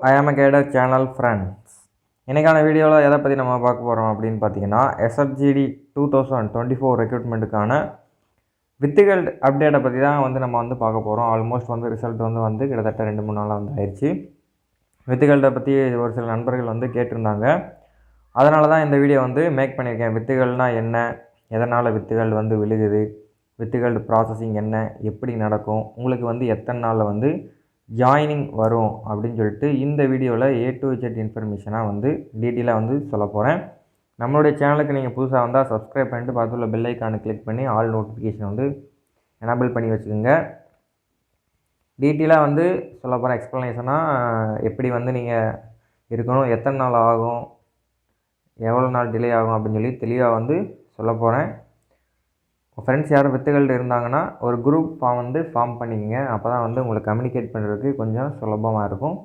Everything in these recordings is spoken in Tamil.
ஐ ஆம் a guided சேனல் ஃப்ரெண்ட்ஸ். இன்றைக்கான வீடியோவில் எதை பற்றி நம்ம பார்க்க போகிறோம் அப்படின்னு பார்த்தீங்கன்னா, SFGD 2024 ரெக்ரூட்மெண்ட்டுக்கான வித்துகள் அப்டேட்டை பற்றி தான் நம்ம பார்க்க போகிறோம். ஆல்மோஸ்ட் ரிசல்ட் வந்து கிட்டத்தட்ட 2-3 நாளாக ஆயிடுச்சு. வித்துகள்கிட்ட பற்றி ஒரு சில நண்பர்கள் கேட்டிருந்தாங்க. அதனால தான் இந்த வீடியோ மேக் பண்ணியிருக்கேன். வித்துகள்னால் என்ன, எதனால் வித்துகள் விழுகுது, வித்துகள் ப்ராசஸிங் என்ன, எப்படி நடக்கும், உங்களுக்கு எத்தனை நாளில் ஜாயினிங் வரும் அப்படின்னு சொல்லிட்டு இந்த வீடியோவில் A to Z இன்ஃபர்மேஷனாக டீட்டெயிலாக சொல்ல போகிறேன். நம்மளுடைய சேனலுக்கு நீங்கள் புதுசாக வந்தால் சப்ஸ்கிரைப் பண்ணிட்டு பார்த்துள்ள பெல் ஐக்கானை கிளிக் பண்ணி ஆல் நோட்டிஃபிகேஷன் எனேபிள் பண்ணி வச்சுக்கோங்க. டீட்டெயிலாக சொல்ல போகிறேன். எக்ஸ்ப்ளனேஷனாக எப்படி நீங்கள் இருக்கணும், எத்தனை நாள் ஆகும், எவ்வளோ நாள் டிலே ஆகும் அப்படின்னு சொல்லி தெளிவாக சொல்ல போகிறேன். ஃப்ரெண்ட்ஸ் யாரும் வித்துகள் இருந்தாங்கன்னா ஒரு குரூப் ஃபார்ம் பண்ணிக்கங்க. அப்போ தான் உங்களுக்கு கம்யூனிகேட் பண்ணுறதுக்கு கொஞ்சம் சுலபமாக இருக்கும்.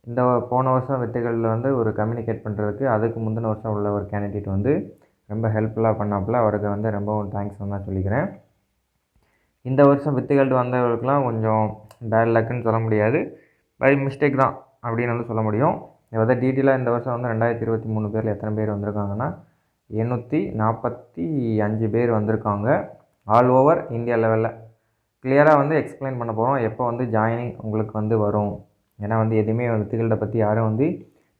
இந்த போன வருஷம் வித்துகளில் ஒரு கம்யூனிகேட் பண்ணுறதுக்கு அதுக்கு முந்தின வருஷம் உள்ள ஒரு கேண்டிடேட் ரொம்ப ஹெல்ப்ஃபுல்லாக பண்ணாப்புல. அவருக்கு ரொம்பவும் தேங்க்ஸ் தான் சொல்லிக்கிறேன். இந்த வருஷம் வித்துகள் வந்தவர்களுக்கெலாம் கொஞ்சம் பேட் லக்குன்னு சொல்ல முடியாது, பை மிஸ்டேக் தான் அப்படின்னு சொல்ல முடியும். இதை டீட்டெயிலாக இந்த வருஷம் 2023 பேரில் எத்தனை பேர் வந்திருக்காங்கன்னா 845 பேர் வந்திருக்காங்க. ஆல் ஓவர் இந்தியா லெவலில் கிளியராக எக்ஸ்பிளைன் பண்ண போகிறோம். எப்போ ஜாயினிங் உங்களுக்கு வரும். ஏன்னா எதுவுமே வித்துகள்கிட்ட பற்றி யாரும்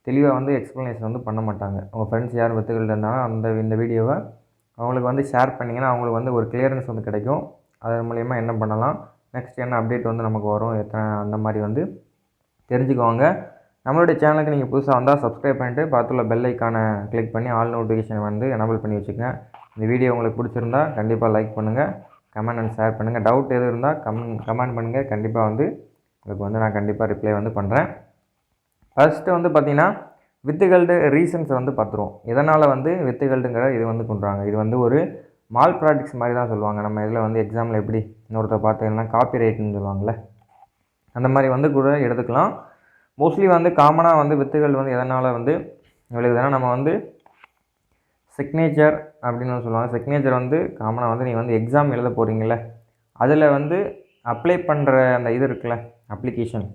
தெளிவாக எக்ஸ்ப்ளனேஷன் பண்ண மாட்டாங்க. உங்கள் ஃப்ரெண்ட்ஸ் யாரும் வித்துகள்கிட்ட இருந்தாலும் இந்த வீடியோவை அவங்களுக்கு ஷேர் பண்ணிங்கன்னா அவங்களுக்கு ஒரு கிளியரன்ஸ் கிடைக்கும். அதன் மூலயமா என்ன பண்ணலாம், நெக்ஸ்ட் என்ன அப்டேட் நமக்கு வரும், எத்தனை அந்த மாதிரி தெரிஞ்சுக்குவாங்க. நம்மளுடைய சேனலுக்கு நீங்கள் புதுசாக வந்தால் சப்ஸ்கிரைப் பண்ணிட்டு பார்த்துள்ள பெல் ஐக்கானை கிளிக் பண்ணி ஆல் நோட்டிஃபிகேஷன் எனேபிள் பண்ணி வச்சுக்கோங்க. இந்த வீடியோ உங்களுக்கு பிடிச்சிருந்தா கண்டிப்பாக லைக் பண்ணுங்கள், கமெண்ட் அண்ட் ஷேர் பண்ணுங்கள். டவுட் எது இருந்தால் கமெண்ட் பண்ணுங்கள். கண்டிப்பாக உங்களுக்கு நான் கண்டிப்பாக ரிப்ளை பண்ணுறேன். ஃபஸ்ட்டு பார்த்திங்கன்னா வித்துகள்டு ரீசன்ஸ் பார்த்துருவோம். இதனால் வித்துகள்டுங்கிற இது கொண்டுறாங்க. இது ஒரு மால் ப்ராக்டிக்ஸ் மாதிரி தான் சொல்லுவாங்க. நம்ம இதில் எக்ஸாமில் எப்படி இன்னொருத்தர் பார்த்தீங்கன்னா காப்பி ரைட்டுன்னு சொல்லுவாங்கள்ல, அந்த மாதிரி கூட எடுத்துக்கலாம். மோஸ்ட்லி காமனாக வித்துகள் எதனால் விழுகுதுன்னா, நம்ம சிக்னேச்சர் அப்படின்னு சொல்லுவாங்க. சிக்னேச்சர் காமனாக நீங்கள் எக்ஸாம் எழுத போகிறீங்கள, அதில் அப்ளை பண்ணுற அந்த இது இருக்குல்ல அப்ளிகேஷன்,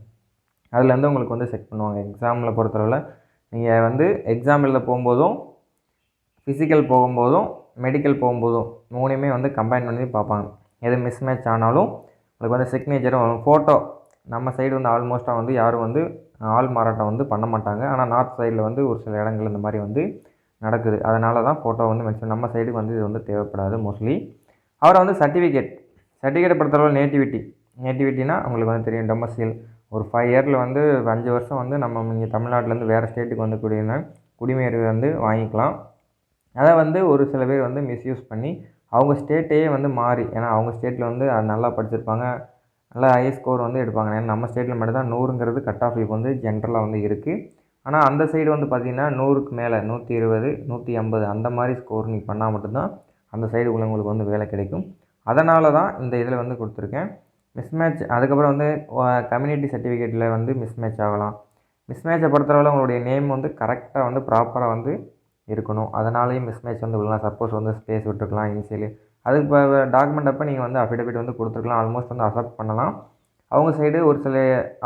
அதில் உங்களுக்கு செக் பண்ணுவாங்க. எக்ஸாமில் பொறுத்தளவில் நீங்கள் எக்ஸாம் எழுத போகும்போதும், ஃபிசிக்கல் போகும்போதும், மெடிக்கல் போகும்போதும் மூணையுமே கம்பைன் பண்ணி பார்ப்பாங்க. எது மிஸ் மேட்ச் ஆனாலும் உங்களுக்கு சிக்னேச்சரும் வரும். ஃபோட்டோ நம்ம சைடு ஆல்மோஸ்ட்டாக யாரும் ஆள் மாறாட்டம் பண்ண மாட்டாங்க. ஆனால் நார்த் சைடில் ஒரு சில இடங்கள் இந்த மாதிரி நடக்குது. அதனால தான் ஃபோட்டோ மென்ஷன். நம்ம சைடுக்கு இது தேவைப்படாது மோஸ்ட்லி. அவரை சர்டிஃபிகேட் பொறுத்தளவு நேட்டிவிட்டினா உங்களுக்கு தெரியும். டொமஸ்டியல் ஒரு 5 இயரில் 5 வருஷம் நம்ம இங்கே தமிழ்நாட்டிலேருந்து வேறு ஸ்டேட்டுக்கு குடிமையேறி வாங்கிக்கலாம். அதை ஒரு சில பேர் மிஸ்யூஸ் பண்ணி அவங்க ஸ்டேட்டையே மாறி, ஏன்னா அவங்க ஸ்டேட்டில் அது நல்லா படிச்சிருப்பாங்க, நல்லா ஹை ஸ்கோர் எடுப்பாங்க. ஏன்னா நம்ம ஸ்டேட்டில் மட்டும் தான் 100ங்கிறது கட் ஆஃப் இப்போ ஜென்ரலாக இருக்குது. ஆனால் அந்த சைடு பார்த்திங்கன்னா 100க்கு மேலே 120, 150 அந்த மாதிரி ஸ்கோர் நீ பண்ணால் மட்டும்தான் அந்த சைடு உள்ளவங்களுக்கு வேலை கிடைக்கும். அதனால தான் இந்த இதில் கொடுத்துருக்கேன். மிஸ்மேட்ச் அதுக்கப்புறம் கம்யூனிட்டி சர்டிஃபிகேட்டில் மிஸ்மேட்ச் ஆகலாம். மிஸ்மேட்சை பொறுத்தளவில் உங்களுடைய நேம் கரெக்டாக ப்ராப்பராக இருக்கணும். அதனாலேயும் மிஸ்மேட்ச் விடலாம். சப்போஸ் ஸ்பேஸ் விட்டுருக்கலாம் இனிஷியலி. அதுக்கு இப்போ டாக்குமெண்ட் அப்போ நீங்கள் அஃபிடவிட் கொடுத்துருக்கலாம். ஆல்மோஸ்ட் அக்செப்ட் பண்ணலாம். அவங்க சைடு ஒரு சில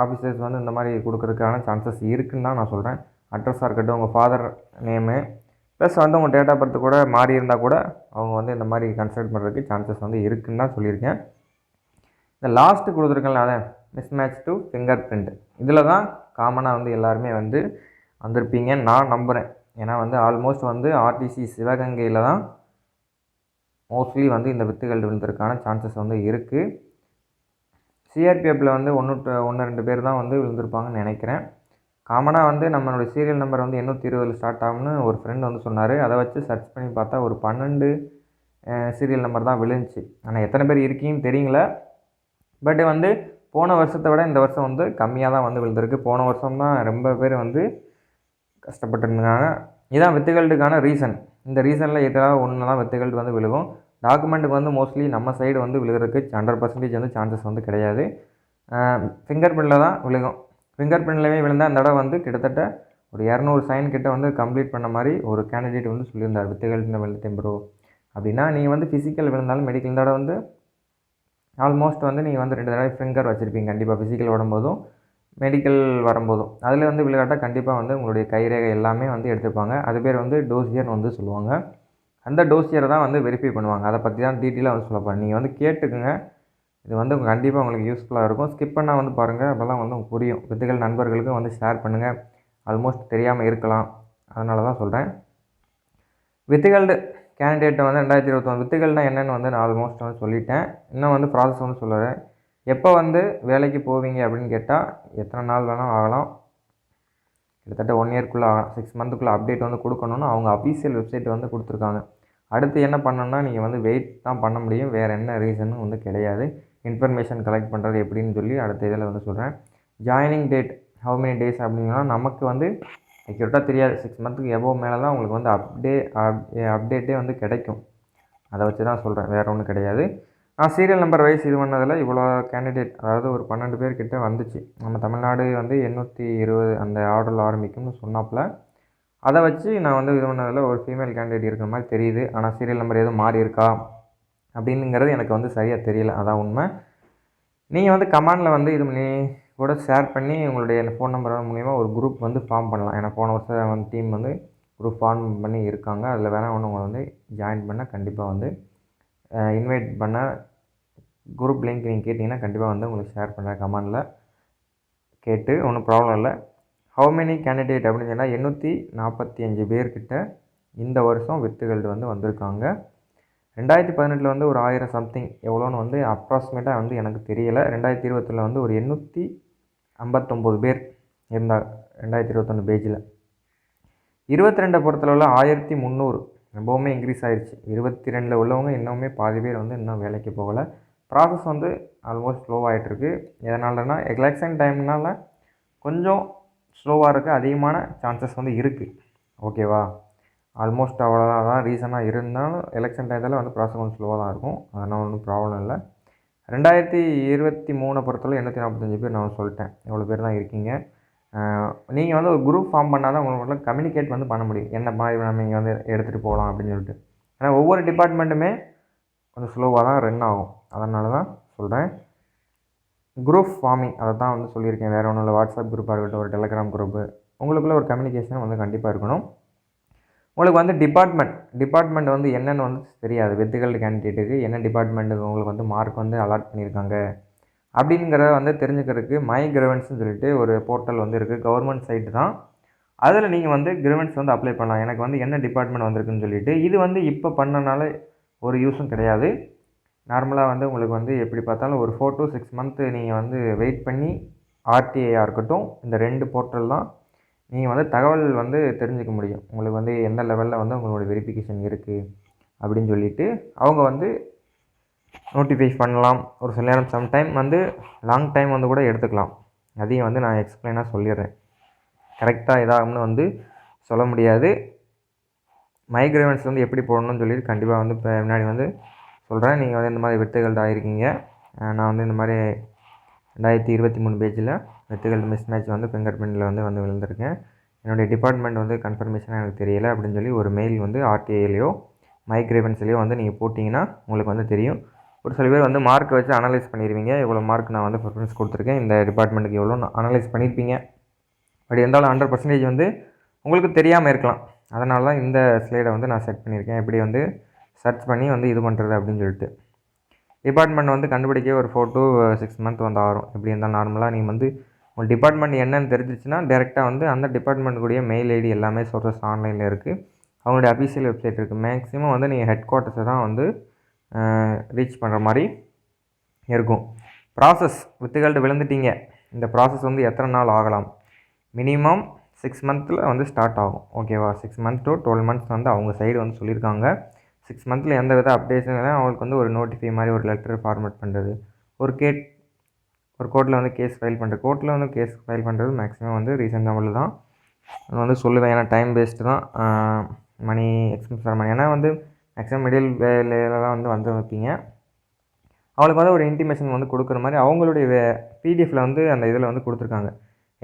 ஆஃபீஸர்ஸ் இந்த மாதிரி கொடுக்குறதுக்கான சான்சஸ் இருக்குதுன்னு தான் நான் சொல்கிறேன். அட்ரஸாக இருக்கட்டும், உங்கள் ஃபாதர் நேமு ப்ளஸ் உங்கள் டேட் ஆஃப் பர்த் கூட மாறி இருந்தால் கூட அவங்க இந்த மாதிரி கன்சிடர் பண்ணுறதுக்கு சான்சஸ் இருக்குதுன்னு தான் சொல்லியிருக்கேன். இந்த லாஸ்ட்டு கொடுத்துருக்கேன்ல அதான் மிஸ்மேட்ச் டு ஃபிங்கர் பிரிண்ட். இதில் தான் காமனாக எல்லாருமே வந்திருப்பீங்கன்னு நான் நம்புகிறேன். ஏன்னா ஆல்மோஸ்ட் ஆர்டிசி சிவகங்கையில் தான் மோஸ்ட்லி இந்த வித்துகள் விழுந்ததுக்கான சான்சஸ் இருக்குது. சிஆர்பிஎஃப்பில் 1-2 பேர் தான் விழுந்திருப்பாங்கன்னு நினைக்கிறேன். காமனாக நம்மளுடைய சீரியல் நம்பர் 820 ஸ்டார்ட் ஆகும்னு ஒரு ஃப்ரெண்ட் சொன்னார். அதை வச்சு சர்ச் பண்ணி பார்த்தா ஒரு 12 சீரியல் நம்பர் தான் விழுந்துச்சு. ஆனால் எத்தனை பேர் இருக்கீங்கன்னு தெரியுங்களா. பட் போன வருஷத்தை விட இந்த வருஷம் கம்மியாக தான் விழுந்திருக்கு. போன வருஷம் தான் ரொம்ப பேர் கஷ்டப்பட்டுருந்தாங்க. இதுதான் வித்துகளுக்கான ரீசன். இந்த ரீசனில் எதாவது ஒன்று தான் வித்துகள் விழுகும். டாக்குமெண்ட்டுக்கு மோஸ்ட்லி நம்ம சைடு விழுகிறதுக்கு 100% சான்சஸ் கிடையாது. ஃபிங்கர் பிரிண்டில் தான் விழுகும். ஃபிங்கர் பிரிண்ட்லேயுமே விழுந்தால் அந்த இடம் கிட்டத்தட்ட ஒரு 200 சைன் கிட்ட கம்ப்ளீட் பண்ண மாதிரி ஒரு கேண்டிடேட் சொல்லியிருந்தார். வித்துகள் விழுந்துட்டேன் ப்ரோ அப்படின்னா, நீங்கள் ஃபிசிக்கல் விழுந்தாலும் மெடிக்கல் இந்த இடம் ஆல்மோஸ்ட் நீங்கள் 2 தடவை ஃபிங்கர் வச்சுருப்பீங்க. கண்டிப்பாக ஃபிசிக்கல் ஓடும்போதும் மெடிக்கல் வரும்போதும் அதில் வந்து விளையாட்டா கண்டிப்பாக வந்து உங்களுடைய கைரேகை எல்லாமே வந்து எடுத்துப்பாங்க. அது பேர் வந்து டோசியர்னு வந்து சொல்லுவாங்க. அந்த டோசியரை தான் வந்து வெரிஃபை பண்ணுவாங்க. அதை பற்றி தான் டீட்டெயிலாக வந்து சொல்ல போறேன். நீங்கள் வந்து கேட்டுக்குங்க. இது வந்து கண்டிப்பாக உங்களுக்கு யூஸ்ஃபுல்லாக இருக்கும். ஸ்கிப் பண்ணால் வந்து பாருங்கள். அப்போ தான் வந்து உங்களுக்கு புரியும். வித்துகள் நண்பர்களுக்கும் வந்து ஷேர் பண்ணுங்கள். ஆல்மோஸ்ட் தெரியாமல் இருக்கலாம். அதனால தான் சொல்கிறேன். வித்துகள்டு கேண்டிடேட்டை வந்து 2021 வித்துகள்னால் என்னென்னு வந்து நான் ஆல்மோஸ்ட் வந்து சொல்லிட்டேன். இன்னும் வந்து ப்ராசஸ் வந்து சொல்லுறேன். எப்போ வந்து வேலைக்கு போவீங்க அப்படின்னு கேட்டால் எத்தனை நாள் வேணால் ஆகலாம். கிட்டத்தட்ட 1 இயர்க்குள்ளே ஆகலாம். 6 மந்த்துக்குள்ளே அப்டேட் வந்து கொடுக்கணுன்னு அவங்க அஃபீஷியல் வெப்சைட் வந்து கொடுத்துருக்காங்க. அடுத்து என்ன பண்ணணும்னா நீங்கள் வந்து வெயிட் தான் பண்ண முடியும். வேறு என்ன ரீசனும் வந்து கிடையாது. இன்ஃபர்மேஷன் கலெக்ட் பண்ணுறது எப்படின்னு சொல்லி அடுத்த இதில் வந்து சொல்கிறேன். Joining date how many days அப்படின்னா நமக்கு வந்து அக்யூரேட்டாக தெரியாது. 6 மந்த்துக்கு எபோவ் மேலே தான் உங்களுக்கு வந்து அப்டேட்டே வந்து கிடைக்கும். அதை வச்சு தான் சொல்கிறேன். வேறு ஒன்றும் கிடையாது. நான் சீரியல் நம்பர் வைஸ் இது பண்ணதில் இவ்வளோ கேண்டிடேட் அதாவது ஒரு 12 பேர் கிட்ட வந்துச்சு. நம்ம தமிழ்நாடு வந்து 820 அந்த ஆர்டரில் ஆரம்பிக்கும்னு சொன்னாப்புல. அதை வச்சு நான் வந்து இது பண்ணதில் ஒரு ஃபீமேல் கேண்டிடேட் இருக்கிற மாதிரி தெரியுது. ஆனால் சீரியல் நம்பர் எதுவும் மாறி இருக்கா அப்படிங்கிறது எனக்கு வந்து சரியாக தெரியல. அதான் உண்மை. நீங்கள் வந்து கமெண்டில் வந்து இது பண்ணி கூட ஷேர் பண்ணி உங்களுடைய ஃபோன் நம்பர் மூலிமா ஒரு குரூப் வந்து ஃபார்ம் பண்ணலாம். ஏன்னா போன வருஷம் வந்து டீம் வந்து குரூப் ஃபார்ம் பண்ணி இருக்காங்க. அதில் வேணால் ஒன்று உங்களை வந்து ஜாயின் பண்ண கண்டிப்பாக வந்து இன்வைட் பண்ண குரூப் லிங்க் நீங்கள் கேட்டிங்கன்னா கண்டிப்பாக வந்து உங்களுக்கு ஷேர் பண்ணுறேன் கமெண்டில் கேட்டு. ஒன்றும் ப்ராப்ளம் இல்லை. ஹவு மெனி கேண்டிடேட் அப்படின்னு சொன்னால் 845 பேர்கிட்ட இந்த வருஷம் வித்துகள் வந்து வந்திருக்காங்க. 2018 வந்து ஒரு 1000 சம்திங் எவ்வளோன்னு வந்து அப்ராக்சிமேட்டாக வந்து எனக்கு தெரியலை. 2020 வந்து ஒரு 859 பேர் இருந்தார் 2021 பேஜில். 22 பொறுத்தளவில் 1300 ரொம்பவுமே இன்க்ரீஸ் ஆகிடுச்சு. 22 உள்ளவங்க இன்னுமே பாதி பேர் வந்து இன்னும் வேலைக்கு போகலை. ப்ராசஸ் வந்து ஆல்மோஸ்ட் ஸ்லோவாகிட்டுருக்கு. எதனாலனா எலெக்ஷன் டைம்னால கொஞ்சம் ஸ்லோவாக இருக்குது. அதிகமான சான்சஸ் வந்து இருக்குது. ஓகேவா? ஆல்மோஸ்ட் அவ்வளோதான் ரீசனாக இருந்தாலும் எலெக்ஷன் டயத்தில் வந்து ப்ராசஸ் கொஞ்சம் ஸ்லோவாக தான் இருக்கும். அதனால் ஒன்றும் ப்ராப்ளம் இல்லை. 2023 பொறுத்தவரை 845 பேர் நான் சொல்லிட்டேன். எவ்வளோ பேர் தான் இருக்கீங்க. நீங்கள் வந்து ஒரு குரூப் ஃபார்ம் பண்ணால் தான் உங்களுக்கு கம்யூனிகேட் வந்து பண்ண முடியும். என்ன மாதிரி நம்ம இங்கே வந்து எடுத்துகிட்டு போகலாம் அப்படின்னு சொல்லிட்டு. ஏன்னா ஒவ்வொரு டிபார்ட்மெண்ட்டுமே கொஞ்சம் ஸ்லோவாக தான் ரன் ஆகும். அதனால தான் சொல்கிறேன். குரூப் ஃபார்மிங் அதை தான் வந்து சொல்லியிருக்கேன். வேறு ஒன்றும் இல்லை. வாட்ஸ்அப் குரூப்பாக இருக்கட்டும், ஒரு டெலகிராம் குரூப்பு, உங்களுக்குள்ளே ஒரு கம்யூனிகேஷன் வந்து கண்டிப்பாக இருக்கணும். உங்களுக்கு வந்து டிபார்ட்மெண்ட் வந்து என்னென்னு வந்து தெரியாது. வித்துகள் கேண்டிடேட்டுக்கு என்ன டிபார்ட்மெண்ட்டுக்கு உங்களுக்கு வந்து மார்க் வந்து அலாட் பண்ணியிருக்காங்க அப்படிங்கிறத வந்து தெரிஞ்சுக்கிறதுக்கு மை கிரிவன்ஸ்னு சொல்லிட்டு ஒரு போர்ட்டல் வந்து இருக்குது. கவர்மெண்ட் சைட்டு தான். அதில் நீங்கள் வந்து கிரிவன்ஸ் வந்து அப்ளை பண்ணலாம். எனக்கு வந்து என்ன டிபார்ட்மெண்ட் வந்திருக்குன்னு சொல்லிட்டு. இது வந்து இப்போ பண்ணனால ஒரு யூஸும் கிடையாது. நார்மலாக வந்து உங்களுக்கு வந்து எப்படி பார்த்தாலும் ஒரு 4 to 6 மந்த்து நீங்கள் வந்து வெயிட் பண்ணி ஆர்டிஐயாக இருக்கட்டும், இந்த 2 போர்ட்டல் தான் நீங்கள் வந்து தகவல் வந்து தெரிஞ்சுக்க முடியும். உங்களுக்கு வந்து எந்த லெவலில் வந்து உங்களோட வெரிஃபிகேஷன் இருக்குது அப்படின்னு சொல்லிவிட்டு அவங்க வந்து நோட்டிஃபை பண்ணலாம். ஒரு சில நேரம் சம்டைம் வந்து லாங் டைம் வந்து கூட எடுத்துக்கலாம். அதையும் வந்து நான் எக்ஸ்பிளைனாக சொல்லிடுறேன். கரெக்டாக இதாகும்னு வந்து சொல்ல முடியாது. மைக்ரேவன்ஸ் வந்து எப்படி போடணும்னு சொல்லிட்டு கண்டிப்பாக வந்து இப்போ முன்னாடி வந்து சொல்கிறேன். நீங்கள் வந்து இந்த மாதிரி வித்துகள் ஆகிருக்கீங்க. நான் வந்து இந்த மாதிரி 2023 பேஜில் வித்துகள் மிஸ் மேட்ச் வந்து ஃபிங்கர் பிரிண்டில் வந்து விழுந்திருக்கேன். என்னுடைய டிபார்ட்மெண்ட் வந்து கன்ஃபர்மேஷனாக எனக்கு தெரியலை அப்படின்னு சொல்லி ஒரு மெயில் வந்து ஆர்டிஐலையோ மைக்ரேவன்ஸ்லேயோ வந்து நீங்கள் போட்டிங்கன்னா உங்களுக்கு வந்து தெரியும். ஒரு சில பேர் வந்து மார்க் வச்சு அனலைஸ் பண்ணிடுவீங்க. இவ்வளோ மார்க் நான் வந்து ப்ரிஃபரன்ஸ் கொடுத்துருக்கேன், இந்த டிபார்ட்மெண்ட்டுக்கு எவ்வளோ அனலைஸ் பண்ணியிருப்பீங்க. அப்படி இருந்தாலும் 100% வந்து உங்களுக்கு தெரியாமல் இருக்கலாம். அதனால தான் இந்த ஸ்லைடை வந்து நான் செட் பண்ணியிருக்கேன். எப்படி வந்து சர்ச் பண்ணி வந்து இது பண்ணுறது அப்படின்னு சொல்லிட்டு. டிபார்ட்மெண்ட் வந்து கண்டுபிடிக்க ஒரு 4 to 6 மந்த் வந்து ஆகும். எப்படி இருந்தாலும் நார்மலாக நீங்கள் வந்து உங்கள் டிபார்ட்மெண்ட் என்னன்னு தெரிஞ்சிச்சுன்னா டேரெக்டாக வந்து அந்த டிபார்ட்மெண்ட்டுக்குரிய மெயில் ஐடி எல்லாமே சோர்சஸ் ஆன்லைனில் இருக்குது. அவங்களுடைய அஃபீஷியல் வெப்சைட் இருக்குது. மேக்ஸிமம் வந்து நீங்கள் ஹெட் குவார்ட்டர்ஸை தான் வந்து ரீச் பண்ணுற மாதிரி இருக்கும். ப்ராசஸ் வித்துகள்கிட்ட விழுந்துட்டீங்க. இந்த ப்ராசஸ் வந்து எத்தனை நாள் ஆகலாம்? மினிமம் 6 மந்த்தில் வந்து ஸ்டார்ட் ஆகும். ஓகேவா? 6 மந்த் to 12 மந்த்ஸ் வந்து அவங்க சைடு வந்து சொல்லியிருக்காங்க. 6 மந்த்தில் எந்த வித அப்டேஷன் இல்லை. அவங்களுக்கு வந்து ஒரு நோட்டிஃபை மாதிரி ஒரு லெட்டர் ஃபார்மேட் பண்ணுறது, ஒரு கோர்ட்டில் வந்து கேஸ் ஃபைல் பண்ணுறது. கோர்ட்டில் வந்து கேஸ் ஃபைல் பண்ணுறது மேக்ஸிமம் வந்து ரீசன்ட் லெவலில் தான் நான் வந்து சொல்லுவேன். ஏன்னா டைம் வேஸ்ட்டு தான், மணி எக்ஸ்பென்ஸ் ஆகிற மணி. ஏன்னா வந்து மேக்ஸிமம் மிடில் வேலையில் தான் வந்து வைப்பீங்க. அவங்களுக்கு வந்து ஒரு இன்டிமேஷன் வந்து கொடுக்குற மாதிரி அவங்களுடைய பிடிஎஃப்பில் வந்து அந்த இதில் வந்து கொடுத்துருக்காங்க.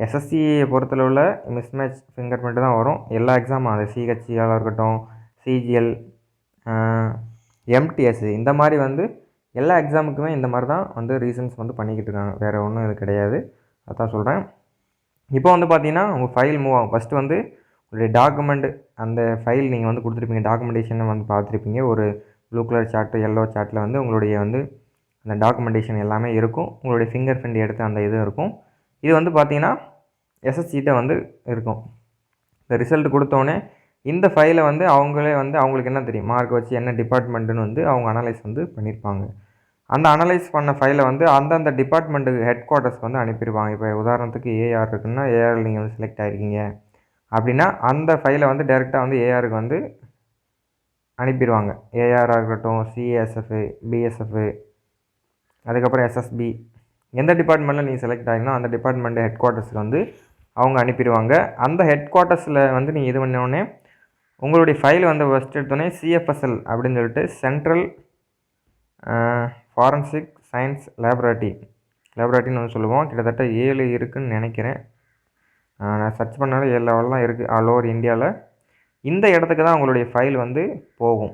எஸ்எஸ்சியை பொறுத்தளவில் மிஸ் மேட்ச் ஃபிங்கர் பிரிண்ட் தான் வரும் எல்லா எக்ஸாமும். அது சிஹெச்சியாக இருக்கட்டும், சிஜிஎல், எம்டிஎஸ், இந்த மாதிரி வந்து எல்லா எக்ஸாமுக்குமே இந்த மாதிரி தான் வந்து ரீசன்ஸ் வந்து பண்ணிக்கிட்டு இருக்காங்க. வேறு ஒன்றும் இது கிடையாது. அதான் சொல்கிறேன். இப்போ வந்து பார்த்தீங்கன்னா உங்கள் ஃபைல் மூவ் ஆகும். ஃபஸ்ட்டு வந்து உங்களுடைய டாக்குமெண்ட் அந்த ஃபைல் நீங்கள் வந்து கொடுத்துருப்பீங்க. டாக்குமெண்டேஷனை வந்து பார்த்துருப்பீங்க. ஒரு ப்ளூ கலர் சார்ட்டு, எல்லோ சார்ட்டில் வந்து உங்களுடைய வந்து அந்த டாக்குமெண்டேஷன் எல்லாமே இருக்கும். உங்களுடைய ஃபிங்கர் பிரிண்ட் எடுத்து அந்த இதுவும் இருக்கும். இது வந்து பார்த்தீங்கன்னா எஸ்எஸ்சிட்ட வந்து இருக்கும். இந்த ரிசல்ட் கொடுத்தோடனே இந்த ஃபைலை வந்து அவங்களே வந்து அவங்களுக்கு என்ன தெரியும், மார்க் வச்சு என்ன டிபார்ட்மெண்ட்டுன்னு வந்து அவங்க அனலைஸ் வந்து பண்ணியிருப்பாங்க. அந்த அனலைஸ் பண்ண ஃபைலை வந்து அந்தந்த டிபார்ட்மெண்ட்டுக்கு ஹெட் குவார்ட்டர்ஸ்க்கு வந்து அனுப்பிடுவாங்க. இப்போ உதாரணத்துக்கு ஏஆர் இருக்குன்னா, ஏஆர் நீங்கள் வந்து செலக்ட் ஆகிருக்கீங்க அப்படின்னா அந்த ஃபைலை வந்து டைரெக்டாக வந்து ஏஆருக்கு வந்து அனுப்பிடுவாங்க. ஏஆராக இருக்கட்டும், சிஎஸ்எஃப், பிஎஸ்எஃப், அதுக்கப்புறம் எஸ்எஸ்பி, எந்த டிபார்ட்மெண்ட்டில் நீங்கள் செலக்ட் ஆகிங்கன்னா அந்த டிபார்ட்மெண்ட் ஹெட் குவார்ட்டர்ஸ்க்கு வந்து அவங்க அனுப்பிடுவாங்க. அந்த ஹெட் குவார்ட்டர்ஸில் வந்து நீங்கள் இது பண்ணோடனே உங்களுடைய ஃபைல் வந்து ஃபஸ்ட் எடுத்தோடனே சிஎஃப்எஸ்எல் அப்படின்னு சொல்லிட்டு சென்ட்ரல் ஃபாரன்சிக் சயின்ஸ் லேபரேட்டரின்னு வந்து சொல்லுவோம். கிட்டத்தட்ட 7 இருக்குதுன்னு நினைக்கிறேன். நான் சர்ச் பண்ணாலும் 7 லெவல்லாம் இருக்குது ஆல் ஓவர் இந்தியாவில். இந்த இடத்துக்கு தான் உங்களுடைய ஃபைல் வந்து போகும்.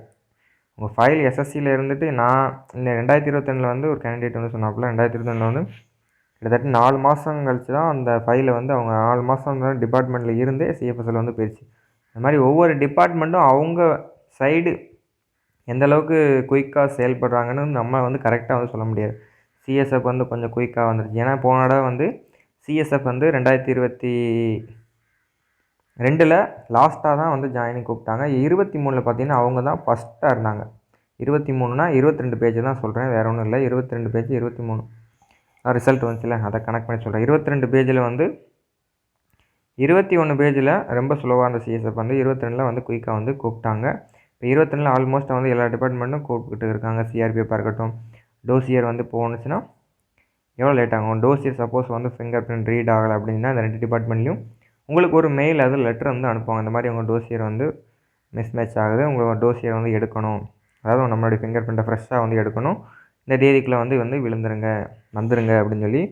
உங்கள் ஃபைல் எஸ்எஸ்சியில் இருந்துட்டு நான் இந்த 2022 வந்து ஒரு கேண்டிடேட் வந்து சொன்னாப்புல, 2022 வந்து கிட்டத்தட்ட 4 மாதம் கழிச்சு தான் அந்த ஃபைலை வந்து அவங்க 4 மாதம் டிபார்ட்மெண்ட்டில் இருந்தே சிஎஃப்எஸ்எல் வந்து போயிடுச்சு. அது மாதிரி ஒவ்வொரு டிபார்ட்மெண்ட்டும் அவங்க சைடு எந்தளவுக்கு குயிக்காக செயல்படுறாங்கன்னு நம்ம வந்து கரெக்டாக வந்து சொல்ல முடியாது. சிஎஸ்எஃப் வந்து கொஞ்சம் குயிக்காக வந்துருச்சு. ஏன்னா போன தடவை வந்து சிஎஸ்எஃப் வந்து 2022 லாஸ்ட்டாக தான் வந்து ஜாயினிங் கூப்பிட்டாங்க. 23 பார்த்தீங்கன்னா அவங்க தான் ஃபஸ்ட்டாக இருந்தாங்க. 23னா 22 பேஜ் தான் சொல்கிறேன், வேறு ஒன்றும் இல்லை. 22 பேஜ் 23 ரிசல்ட் வந்துச்சுல, அதை கனெக்ட் பண்ணி சொல்கிறேன். 22 பேஜில் வந்து 21 பேஜில் ரொம்ப ஸ்லோவாக இருந்த சிஎஸ்எஃப் வந்து 22 வந்து குயிக்காக வந்து கூப்பிட்டாங்க. இப்போ 22 ஆல்மோஸ்ட் வந்து எல்லா டிபார்ட்மெண்ட்டும் கூப்பிட்டு இருக்காங்க. சிஆர்பிஎஃபாக இருக்கட்டும், டோசியர் வந்து போணுச்சுன்னா எவ்வளோ லேட் ஆகும். டோசியர் சப்போஸ் வந்து ஃபிங்கர் பிரிண்ட் ரீட் ஆகலை அப்படின்னா இந்த 2 டிபார்ட்மெண்ட்லையும் உங்களுக்கு ஒரு மெயில் அது லெட்டர் வந்து அனுப்புவாங்க. இந்த மாதிரி உங்கள் டோசியர் வந்து மிஸ்மேட்ச் ஆகுது, உங்களோட டோசியர் வந்து எடுக்கணும், அதாவது நம்மளுடைய ஃபிங்கர் பிரிண்ட்டை ஃப்ரெஷ்ஷாக வந்து எடுக்கணும், இந்த தேதிக்குள்ளே வந்து விழுந்துருங்க வந்துருங்க அப்படின்னு சொல்லி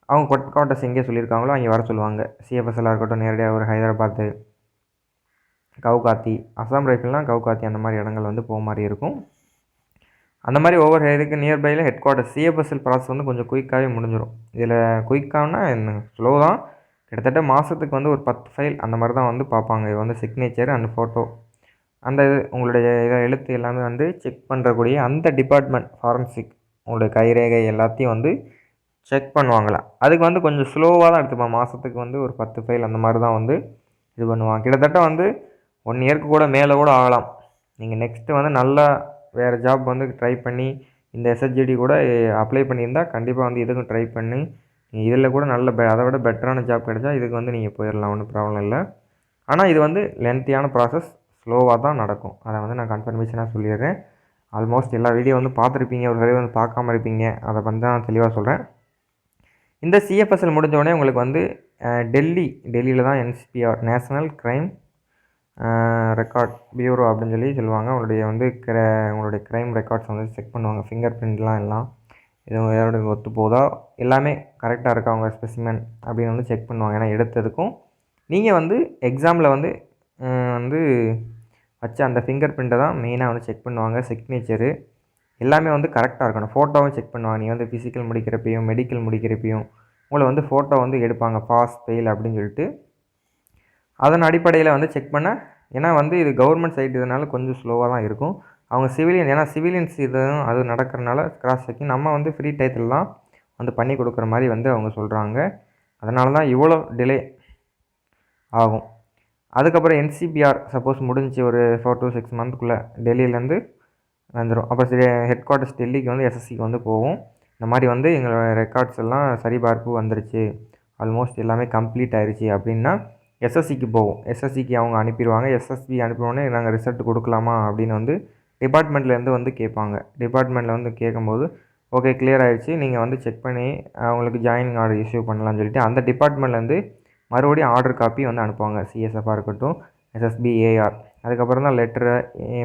அவங்க ஹெட் குவார்ட்டர்ஸ் எங்கே சொல்லியிருக்காங்களோ அங்கே வர சொல்லுவாங்க. சிஎஃப்எஸ்எல்லாக இருக்கட்டும், நேரடியாக ஒரு ஹைதராபாத்து, கவுகாத்தி, அசாம் ரைஃபிள்னால் கவுகாத்தி, அந்த மாதிரி இடங்கள் வந்து போக மாதிரி இருக்கும். அந்த மாதிரி ஒவ்வொரு இதுக்கு நியர்பையில் ஹெட் குவார்ட்டர்ஸ் சிஎஃப்எஸ்எல் ப்ராசஸ் வந்து கொஞ்சம் குயிக்காகவே முடிஞ்சிடும். இதில் குயிக்காகனா என்ன ஸ்லோ தான். கிட்டத்தட்ட மாதத்துக்கு வந்து ஒரு 10 ஃபைல் அந்த மாதிரி தான் வந்து பார்ப்பாங்க. இது வந்து சிக்னேச்சர் அண்ட் ஃபோட்டோ, அந்த இது உங்களுடைய இதை எழுத்து எல்லாமே வந்து செக் பண்ணுறக்கூடிய அந்த டிபார்ட்மெண்ட் ஃபாரன்சிக் உங்களுடைய கைரேகை எல்லாத்தையும் வந்து செக் பண்ணுவாங்களாம். அதுக்கு வந்து கொஞ்சம் ஸ்லோவாக தான் எடுத்துப்பான். மாதத்துக்கு வந்து ஒரு 10 ஃபைல் அந்த மாதிரி தான் வந்து இது பண்ணுவாங்க. கிட்டத்தட்ட வந்து 1 இயருக்கு கூட மேலே கூட ஆகலாம். நீங்கள் நெக்ஸ்ட்டு வந்து நல்லா வேறு ஜாப் வந்து ட்ரை பண்ணி இந்த எஸ்ஹெச்ஜிடி கூட அப்ளை பண்ணியிருந்தால் கண்டிப்பாக வந்து இதுக்கும் ட்ரை பண்ணி இதில் கூட நல்ல அதை விட பெட்டரான ஜாப் கிடைச்சா இதுக்கு வந்து நீங்கள் போயிடலாம், ஒன்றும் ப்ராப்ளம் இல்லை. ஆனால் இது வந்து லென்த்தியான ப்ராசஸ், ஸ்லோவாக தான் நடக்கும். அதை வந்து நான் கன்ஃபர்மேஷனாக சொல்லிடுறேன். ஆல்மோஸ்ட் எல்லா வீடியோ வந்து பார்த்துருப்பீங்க, ஒரு தடவை வந்து பார்க்காம இருப்பீங்க. அதை வந்து நான் தெளிவாக சொல்கிறேன். இந்த சிஎஃப்எஸ்எல் முடிஞ்சோடனே உங்களுக்கு வந்து டெல்லியில் தான் என்சிபிஆர், நேஷ்னல் க்ரைம் ரெக்கார்ட் பியூரோ அப்படின்னு சொல்லி சொல்லுவாங்க. உங்களுடைய க்ரைம் ரெக்கார்ட்ஸ் வந்து செக் பண்ணுவாங்க. ஃபிங்கர் பிரிண்ட்லாம் எல்லாம் இதோட ஒத்து போதா, எல்லாமே கரெக்டாக இருக்கா அவங்க ஸ்பெசிமென் அப்படின்னு வந்து செக் பண்ணுவாங்க. ஏன்னா எடுத்ததுக்கும் நீங்கள் வந்து எக்ஸாமில் வந்து வச்ச அந்த ஃபிங்கர் பிரிண்ட்டை தான் மெயினாக வந்து செக் பண்ணுவாங்க. சிக்னேச்சரு எல்லாமே வந்து கரெக்டாக இருக்கணும். ஃபோட்டோவும் செக் பண்ணுவாங்க. நீங்கள் வந்து ஃபிசிக்கல் முடிக்கிறப்பையும் மெடிக்கல் முடிக்கிறப்பையும் உங்களை வந்து ஃபோட்டோ வந்து எடுப்பாங்க, பாஸ் ஃபெயில் அப்படின்னு சொல்லிட்டு. அதன் அடிப்படையில் வந்து செக் பண்ண, ஏன்னா வந்து இது கவர்மெண்ட் சைட் இதனால கொஞ்சம் ஸ்லோவாக தான் இருக்கும். அவங்க சிவிலியன், ஏன்னா சிவிலியன்ஸ் இதுவும் அது நடக்கிறனால கிராஸ் செக்கிங் நம்ம வந்து ஃப்ரீ டைத்தில் தான் வந்து பண்ணி கொடுக்குற மாதிரி வந்து அவங்க சொல்கிறாங்க. அதனால தான் இவ்வளோ டிலே ஆகும். அதுக்கப்புறம் என்சிபிஆர் சப்போஸ் முடிஞ்சு ஒரு 4 to 6 மந்த்துக்குள்ளே டெல்லியிலேருந்து வந்துடும். அப்போ ஹெட் குவார்ட்டர்ஸ் டெல்லிக்கு வந்து எஸ்எஸ்சிக்கு வந்து போகும். இந்த மாதிரி வந்து எங்களோட ரெக்கார்ட்ஸ் எல்லாம் சரிபார்ப்பு வந்துருச்சு, ஆல்மோஸ்ட் எல்லாமே கம்ப்ளீட் ஆயிடுச்சு அப்படின்னா எஸ்எஸ்சிக்கு போகும். எஸ்எஸ்சிக்கு அவங்க அனுப்பிடுவாங்க. எஸ்எஸ்பி அனுப்பினோடனே நாங்கள் ரிசல்ட் கொடுக்கலாமா அப்படின்னு வந்து டிபார்ட்மெண்ட்லேருந்து வந்து கேட்பாங்க. டிபார்ட்மெண்ட்டில் வந்து கேட்கும்போது ஓகே கிளியர் ஆகிடுச்சு, நீங்கள் வந்து செக் பண்ணி அவங்களுக்கு ஜாயினிங் ஆர்டர் இஷ்யூ பண்ணலாம்னு சொல்லிட்டு அந்த டிபார்ட்மெண்ட்லேருந்து மறுபடியும் ஆர்டர் காப்பி வந்து அனுப்புவாங்க. சிஎஸ்எஃபாக இருக்கட்டும், எஸ்எஸ்பி, ஏஆர். அதுக்கப்புறம் தான் லெட்டரு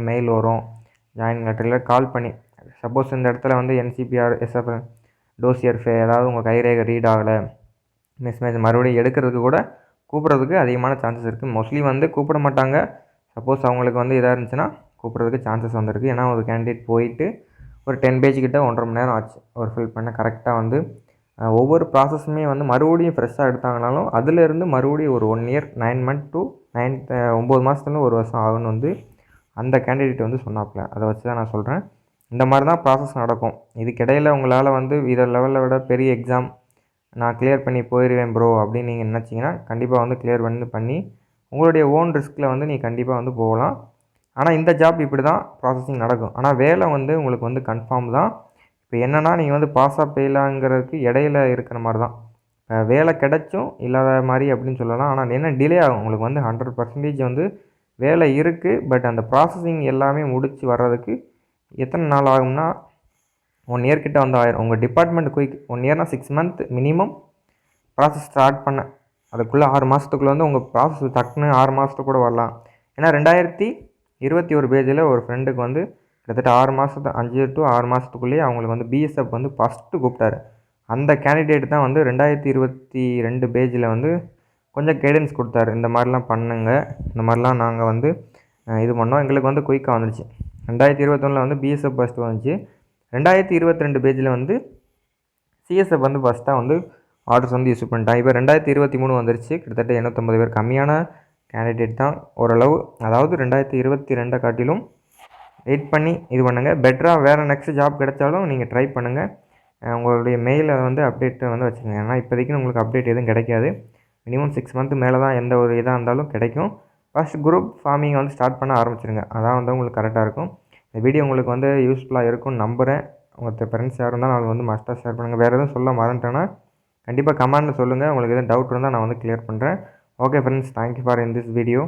மெயில் வரும். ஜாயினிங் லெட்டரில் கால் பண்ணி சப்போஸ் இந்த இடத்துல வந்து என்சிபிஆர், எஸ்எஃப், டோசியர் ஏதாவது உங்கள் கைரேகை ரீட் ஆகலை, மிஸ்மேட்ச் மறுபடியும் எடுக்கிறதுக்கு கூட கூப்பிட்றதுக்கு அதிகமான சான்சஸ் இருக்குது. மோஸ்ட்லி வந்து கூப்பிட மாட்டாங்க. சப்போஸ் அவங்களுக்கு வந்து இதாக இருந்துச்சுன்னா கூப்பிட்றதுக்கு சான்சஸ் வந்துருக்கு. ஏன்னா ஒரு கேண்டிடேட் போயிட்டு ஒரு 10 பேஜ் கிட்ட 1.5 மணி நேரம் ஆச்சு ஒரு ஃபில் பண்ண. கரெக்டாக வந்து ஒவ்வொரு ப்ராசஸுமே வந்து மறுபடியும் ஃப்ரெஷ்ஷாக எடுத்தாங்கனாலும் அதிலேருந்து மறுபடியும் ஒரு 1 இயர் 9 மந்த் டு 9 மாதத்துல 1 வருஷம் ஆகும்னு வந்து அந்த கேண்டிடேட் வந்து சொன்னாப்புல. அதை வச்சு தான் நான் சொல்கிறேன். இந்த மாதிரி தான் ப்ராசஸ் நடக்கும். இதுக்கிடையில் உங்களால் வந்து இதை லெவலில் விட பெரிய எக்ஸாம் நான் கிளியர் பண்ணி போயிடுவேன் ப்ரோ அப்படின்னு நீங்கள் நினச்சிங்கன்னா கண்டிப்பாக வந்து கிளியர் பண்ணி உங்களுடைய ஓன் ரிஸ்கில் வந்து நீங்கள் கண்டிப்பாக வந்து போகலாம். ஆனால் இந்த ஜாப் இப்படி தான் ப்ராசஸிங் நடக்கும். ஆனால் வேலை வந்து உங்களுக்கு வந்து கன்ஃபார்ம் தான். இப்போ என்னென்னா நீங்கள் வந்து பாஸாக ஃபெயிலாங்கிறதுக்கு இடையில இருக்கிற மாதிரி தான். வேலை கிடைச்சும் இல்லாத மாதிரி அப்படின்னு சொல்லலாம். ஆனால் என்ன டிலே ஆகும். உங்களுக்கு வந்து 100% வந்து வேலை இருக்குது. பட் அந்த ப்ராசஸிங் எல்லாமே முடித்து வர்றதுக்கு எத்தனை நாள் ஆகும்னா 1 இயர் கிட்ட வந்து ஆயிரும். உங்கள் department quick 1 இயர்னா 6 month minimum process start பண்ண அதுக்குள்ளே 6 மாதத்துக்குள்ளே வந்து உங்கள் ப்ராசஸ் டக்குன்னு 6 மாதத்துக்கு கூட வரலாம். ஏன்னா 2021 பேஜில் ஒரு ஃப்ரெண்டுக்கு வந்து கிட்டத்தட்ட 5 to 6 மாதத்துக்குள்ளேயே அவங்களுக்கு வந்து பிஎஸ்எஃப் வந்து ஃபஸ்ட்டு கூப்பிட்டாரு. அந்த கேண்டிடேட் தான் வந்து 2022 பேஜில் வந்து கொஞ்சம் கைடன்ஸ் கொடுத்தாரு. இந்த மாதிரிலாம் பண்ணுங்க, இந்த மாதிரிலாம் நாங்கள் வந்து இது பண்ணோம், எங்களுக்கு வந்து குயிக்காக வந்துடுச்சு. 2021 வந்து பிஎஸ்எஃப் ஃபஸ்ட்டு வந்துச்சு. 2022 பேஜில் வந்து சிஎஸ்எஃப் வந்து ஃபஸ்ட்டாக வந்து ஆர்டர்ஸ் வந்து இஷ்யூ பண்ணிட்டாங்க. இப்போ 2023 வந்துருச்சு. கிட்டத்தட்ட 850 பேர் கம்மியான கேண்டிடேட் தான் ஓரளவு. அதாவது 2022 காட்டிலும் வெயிட் பண்ணி இது பண்ணுங்கள். பெட்டராக வேறு நெக்ஸ்ட் ஜாப் கிடைச்சாலும் நீங்கள் ட்ரை பண்ணுங்கள். உங்களுடைய மெயிலில் வந்து அப்டேட்டை வந்து வச்சுக்கோங்க. ஏன்னா இப்போதைக்கு உங்களுக்கு அப்டேட் எதுவும் கிடைக்காது. மினிமம் 6 மந்த் மேலே தான் எந்த ஒரு இதாக இருந்தாலும் கிடைக்கும். ஃபஸ்ட் குரூப் ஃபார்மிங் வந்து ஸ்டார்ட் பண்ண ஆரம்பிச்சிருங்க. அதான் வந்து உங்களுக்கு கரெக்டாக இருக்கும். இந்த வீடியோ உங்களுக்கு வந்து யூஸ்ஃபுல்லாக இருக்கும்னு நம்புகிறேன். உங்கள் ஃப்ரெண்ட்ஸ் யாரும் இருந்தால் நான் வந்து மஸ்ட்டாக ஷேர் பண்ணுங்கள். வேறு எதுவும் சொல்ல மறந்துட்டேன்னா கண்டிப்பாக கமெண்ட்டில் சொல்லுங்கள். உங்களுக்கு எதுவும் டவுட் இருந்தால் நான் வந்து கிளியர் பண்ணுறேன். Okay friends, thank you for in this video.